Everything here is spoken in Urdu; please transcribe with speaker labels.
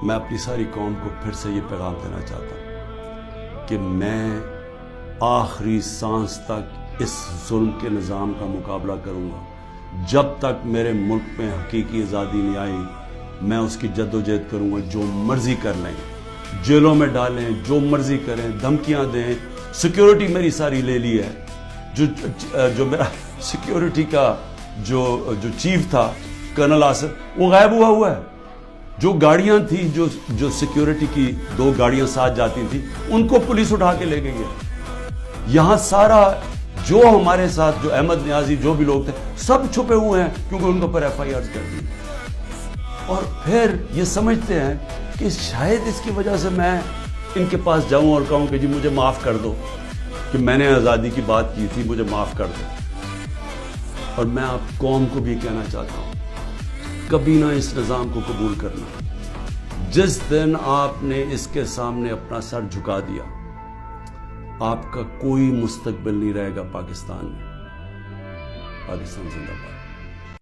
Speaker 1: میں اپنی ساری قوم کو پھر سے یہ پیغام دینا چاہتا ہوں کہ میں آخری سانس تک اس ظلم کے نظام کا مقابلہ کروں گا. جب تک میرے ملک میں حقیقی آزادی نہیں آئی میں اس کی جد و جہد کروں گا. جو مرضی کر لیں, جیلوں میں ڈالیں, جو مرضی کریں, دھمکیاں دیں. سیکیورٹی میری ساری لے لی ہے. جو میرا سیکیورٹی کا جو چیف تھا کرنل آصف, وہ غائب ہوا ہے. جو گاڑیاں تھیں, جو سیکیورٹی کی 2 گاڑیاں ساتھ جاتی تھیں, ان کو پولیس اٹھا کے لے گئی ہے. یہاں سارا جو ہمارے ساتھ جو احمد نیازی جو بھی لوگ تھے سب چھپے ہوئے ہیں کیونکہ ان کے اوپر ایف آئی آر کر دی. اور پھر یہ سمجھتے ہیں کہ شاید اس کی وجہ سے میں ان کے پاس جاؤں اور کہوں کہ جی مجھے معاف کر دو کہ میں نے آزادی کی بات کی تھی, مجھے معاف کر دو. اور میں آپ قوم کو بھی کہنا چاہتا ہوں, کبھی نہ اس نظام کو قبول کرنا. جس دن آپ نے اس کے سامنے اپنا سر جھکا دیا آپ کا کوئی مستقبل نہیں رہے گا پاکستان میں. پاکستان زندہ باد.